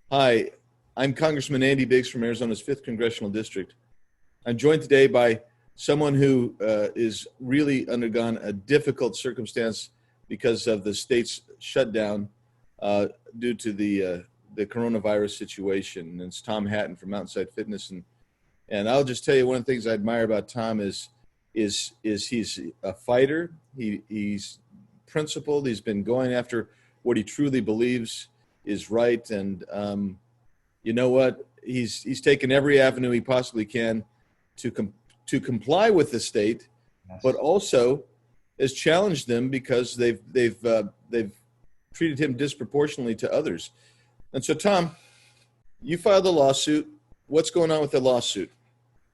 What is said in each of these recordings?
Hi, I'm Congressman Andy Biggs from Arizona's 5th Congressional District. I'm joined today by someone who is really undergone a difficult circumstance because of the state's shutdown due to the coronavirus situation. And it's Tom Hatten from Mountainside Fitness. And I'll just tell you, one of the things I admire about Tom is he's a fighter. He's principled. He's been going after what he truly believes is right. And you know what? He's taken every avenue he possibly can to comply with the state, yes, but also has challenged them because they've treated him disproportionately to others. And so, Tom, you filed a lawsuit. What's going on with the lawsuit?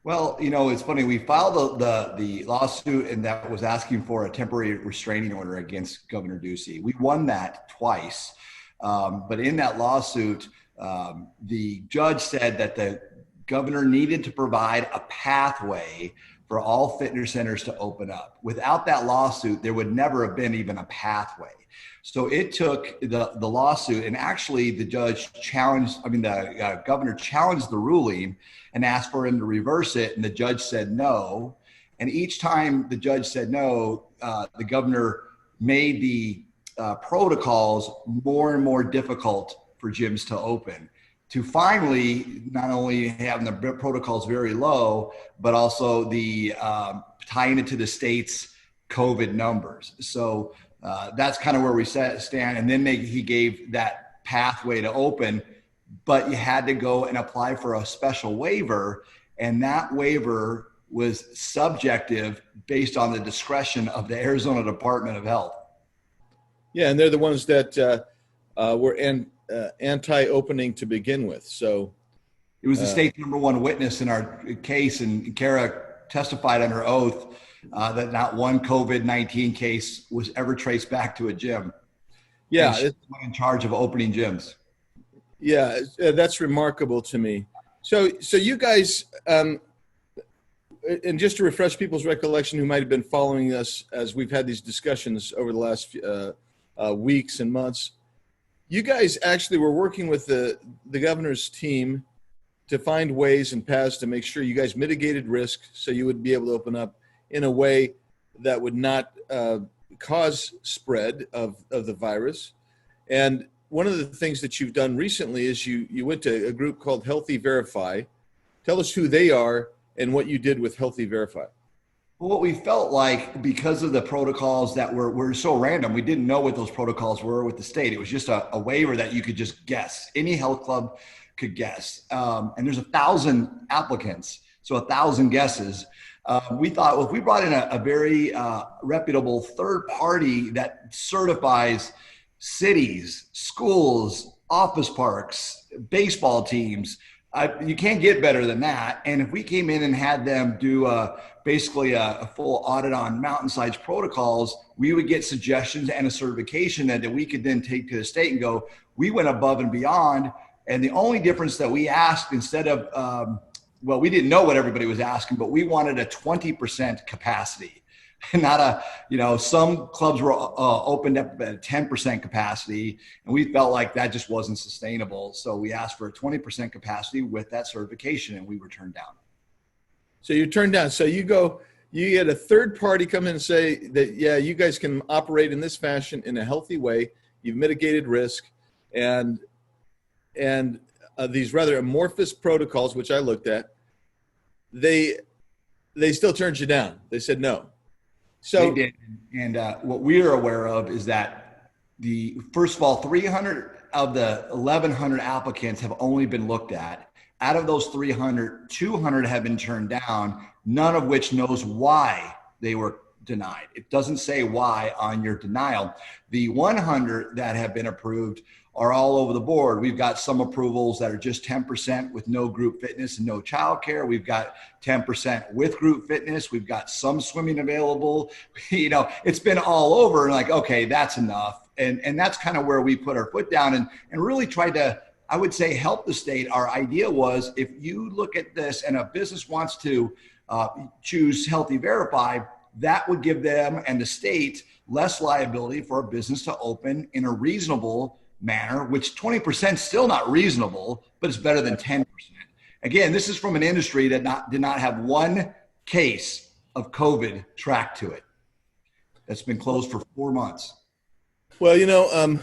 Well, it's funny. We filed the lawsuit, and that was asking for a temporary restraining order against Governor Ducey. We won that twice. But in that lawsuit, the judge said that the governor needed to provide a pathway for all fitness centers to open up. Without that lawsuit, there would never have been even a pathway. So it took the lawsuit, and actually the governor challenged the ruling and asked for him to reverse it, and the judge said no. And each time the judge said no, the governor made the protocols more and more difficult for gyms to open, to finally not only having the protocols very low, but also the tying it to the state's COVID numbers. So that's kind of where we stand. And then he gave that pathway to open, but you had to go and apply for a special waiver. And that waiver was subjective based on the discretion of the Arizona Department of Health. Yeah, and they're the ones that were anti-opening to begin with. So it was the state's number one witness in our case, and Kara testified under oath that not one COVID-19 case was ever traced back to a gym. Yeah, she's in charge of opening gyms. Yeah, that's remarkable to me. So you guys, and just to refresh people's recollection who might have been following us as we've had these discussions over the last weeks and months, you guys actually were working with the governor's team to find ways and paths to make sure you guys mitigated risk so you would be able to open up in a way that would not cause spread of the virus. And one of the things that you've done recently is you went to a group called Healthy Verify. Tell us who they are and what you did with Healthy Verify. Well, what we felt like, because of the protocols that were so random, we didn't know what those protocols were with the state. It was just a waiver that you could just guess. Any health club could guess. And there's 1,000 applicants, so 1,000 guesses. We thought, well, if we brought in a very reputable third party that certifies cities, schools, office parks, baseball teams, you can't get better than that. And if we came in and had them do basically a full audit on Mountainside's protocols, we would get suggestions and a certification that we could then take to the state and go, we went above and beyond. And the only difference that we asked, instead of, well, we didn't know what everybody was asking, but we wanted a 20% capacity. Not some clubs were opened up at 10% capacity, and we felt like that just wasn't sustainable. So we asked for a 20% capacity with that certification, and we were turned down. So you turned down. So you get a third party come in and say that, yeah, you guys can operate in this fashion in a healthy way. You've mitigated risk, and these rather amorphous protocols, which I looked at, they still turned you down. They said no. So they did. And what we're aware of is that first of all, 300 of the 1,100 applicants have only been looked at. Out of those 300, 200 have been turned down, none of which knows why they were denied. It doesn't say why on your denial. The 100 that have been approved are all over the board. We've got some approvals that are just 10% with no group fitness and no childcare. We've got 10% with group fitness. We've got some swimming available. It's been all over, and like, okay, that's enough. And that's kind of where we put our foot down and really tried to, I would say, help the state. Our idea was, if you look at this and a business wants to choose Healthy Verify, that would give them and the state less liability for a business to open in a reasonable manner, which 20% is still not reasonable, but it's better than 10%. Again, this is from an industry that did not have one case of COVID tracked to it. That's been closed for 4 months. Well,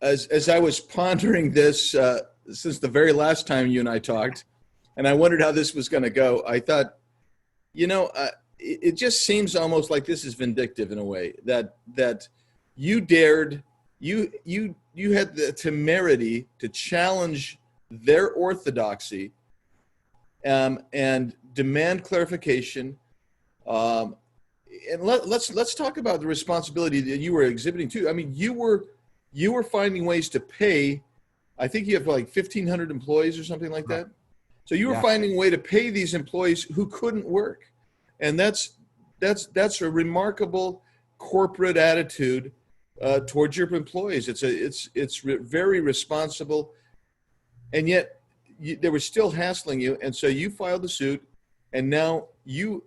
as I was pondering this since the very last time you and I talked, and I wondered how this was going to go, I thought, it just seems almost like this is vindictive in a way that you dared, you had the temerity to challenge their orthodoxy and demand clarification. And let's talk about the responsibility that you were exhibiting too. I mean, you were finding ways to pay. I think you have like 1,500 employees or something like that. So you were finding a way to pay these employees who couldn't work, and that's a remarkable corporate attitude towards your employees. It's very responsible, and yet they were still hassling you, and so you filed the suit, and now you.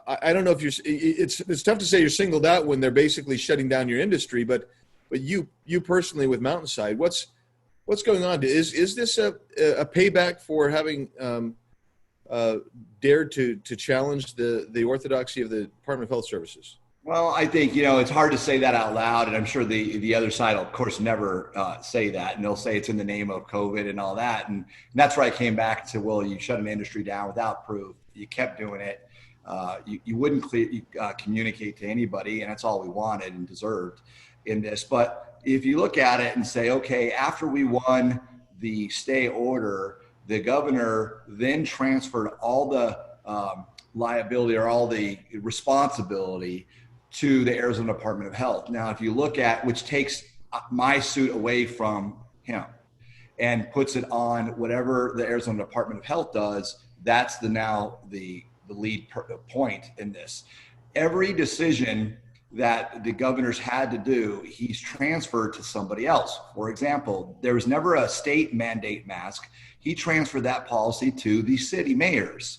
I don't know if it's tough to say you're singled out when they're basically shutting down your industry, but you personally with Mountainside, what's going on? Is this a payback for having dared to challenge the orthodoxy of the Department of Health Services? Well, I think, it's hard to say that out loud, and I'm sure the other side will, of course, never say that, and they'll say it's in the name of COVID and all that. And that's where I came back and said, well, you shut an industry down without proof. You kept doing it. You wouldn't communicate to anybody, and that's all we wanted and deserved in this. But if you look at it and say, okay, after we won the stay order, the governor then transferred all the liability or all the responsibility to the Arizona Department of Health. Now, if you look at, which takes my suit away from him and puts it on whatever the Arizona Department of Health does, that's now the lead point in this. Every decision that the governors had to do, he's transferred to somebody else. For example, there was never a state mandate mask. He transferred that policy to the city mayors.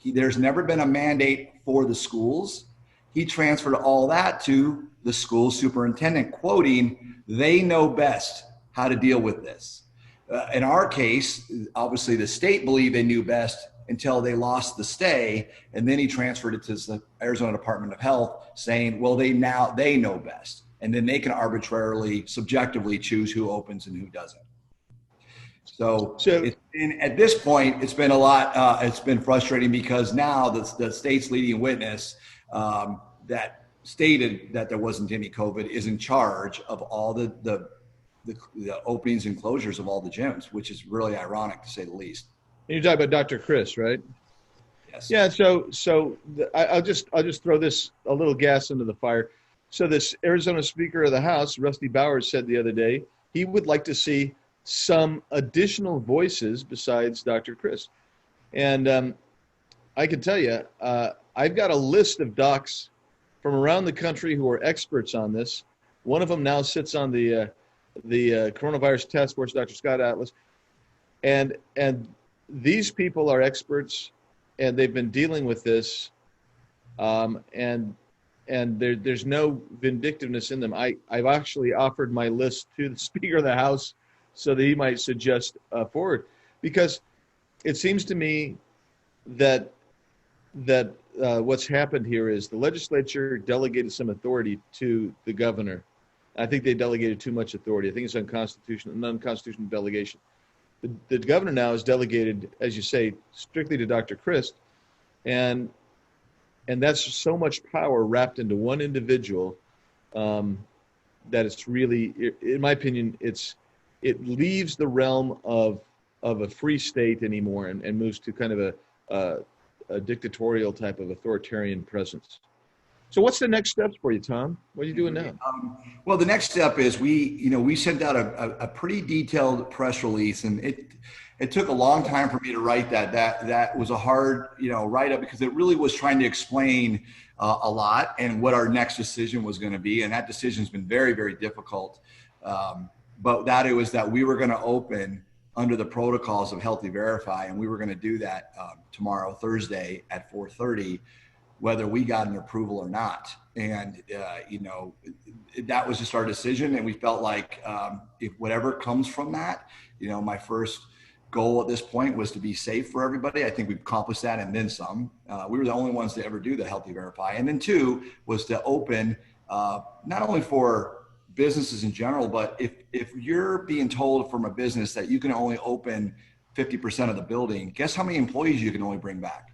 There's never been a mandate for the schools. He transferred all that to the school superintendent, quoting, "They know best how to deal with this." In our case, obviously the state believed they knew best until they lost the stay, and then he transferred it to the Arizona Department of Health, saying, well, they know best, and then they can arbitrarily, subjectively choose who opens and who doesn't. So at this point, it's been a lot. It's been frustrating because now the state's leading witness that stated that there wasn't any COVID is in charge of all the openings and closures of all the gyms, which is really ironic to say the least. And you're talking about Dr. Chris, right? Yes. Yeah. I'll just throw this a little gas into the fire. So this Arizona Speaker of the House, Rusty Bowers, said the other day he would like to see some additional voices besides Dr. Chris. And I can tell you, I've got a list of docs from around the country who are experts on this. One of them now sits on the coronavirus task force, Dr. Scott Atlas, and these people are experts, and they've been dealing with this, and there's no vindictiveness in them. I've actually offered my list to the Speaker of the House so that he might suggest forward, because it seems to me that what's happened here is the legislature delegated some authority to the governor. I think they delegated too much authority. I think it's unconstitutional, an unconstitutional delegation. The governor now is delegated, as you say, strictly to Dr. Chris, and that's so much power wrapped into one individual that it's really, in my opinion, it leaves the realm of a free state anymore and moves to kind of a dictatorial type of authoritarian presence. So what's the next steps for you, Tom? What are you doing now? Well, the next step is we sent out a pretty detailed press release, and it took a long time for me to write that. That was a hard write up because it really was trying to explain a lot and what our next decision was going to be, and that decision's been very, very difficult. But it was that we were going to open under the protocols of Healthy Verify, and we were going to do that tomorrow, Thursday at 4:30. whether we got an approval or not. And, that was just our decision. And we felt like if whatever comes from that, my first goal at this point was to be safe for everybody. I think we've accomplished that and then some. We were the only ones to ever do the Healthy Verify. And then two was to open not only for businesses in general, but if you're being told from a business that you can only open 50% of the building, guess how many employees you can only bring back?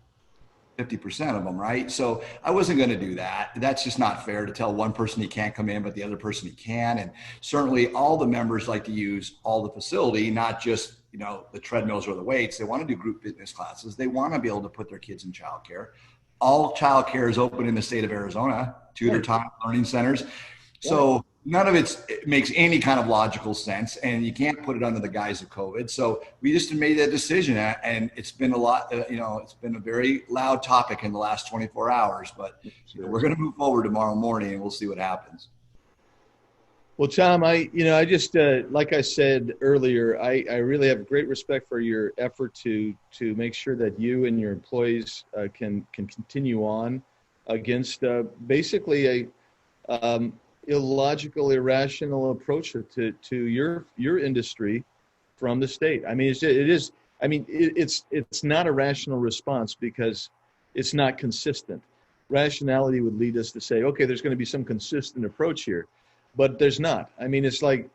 50% of them, right? So I wasn't going to do that. That's just not fair to tell one person he can't come in, but the other person he can. And certainly all the members like to use all the facility, not just, the treadmills or the weights. They want to do group fitness classes. They want to be able to put their kids in childcare. All childcare is open in the state of Arizona, tutor time, learning centers. So none of it makes any kind of logical sense, and you can't put it under the guise of COVID. So we just made that decision, and it's been a lot, it's been a very loud topic in the last 24 hours, but we're going to move forward tomorrow morning and we'll see what happens. Well, Tom, I just, like I said earlier, I really have great respect for your effort to make sure that you and your employees can continue on against basically a illogical, irrational approach to your industry from the state. I mean, it's not a rational response because it's not consistent. Rationality would lead us to say, okay, there's going to be some consistent approach here, but there's not. I mean, it's like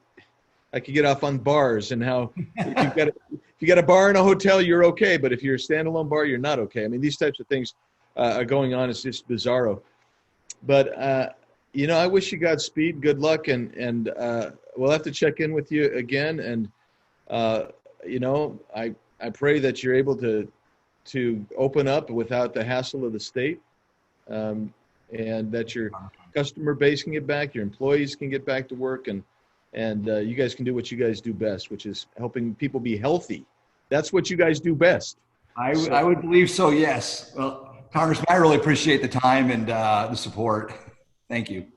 I could get off on bars and how if you got a bar in a hotel, you're okay, but if you're a standalone bar, you're not okay. I mean, these types of things are going on. It's just bizarro. But I wish you Godspeed, good luck, and we'll have to check in with you again. And I pray that you're able to open up without the hassle of the state, and that your customer base can get back, your employees can get back to work, and you guys can do what you guys do best, which is helping people be healthy. That's what you guys do best. I would believe so. Yes. Well, Congressman, I really appreciate the time and the support. Thank you.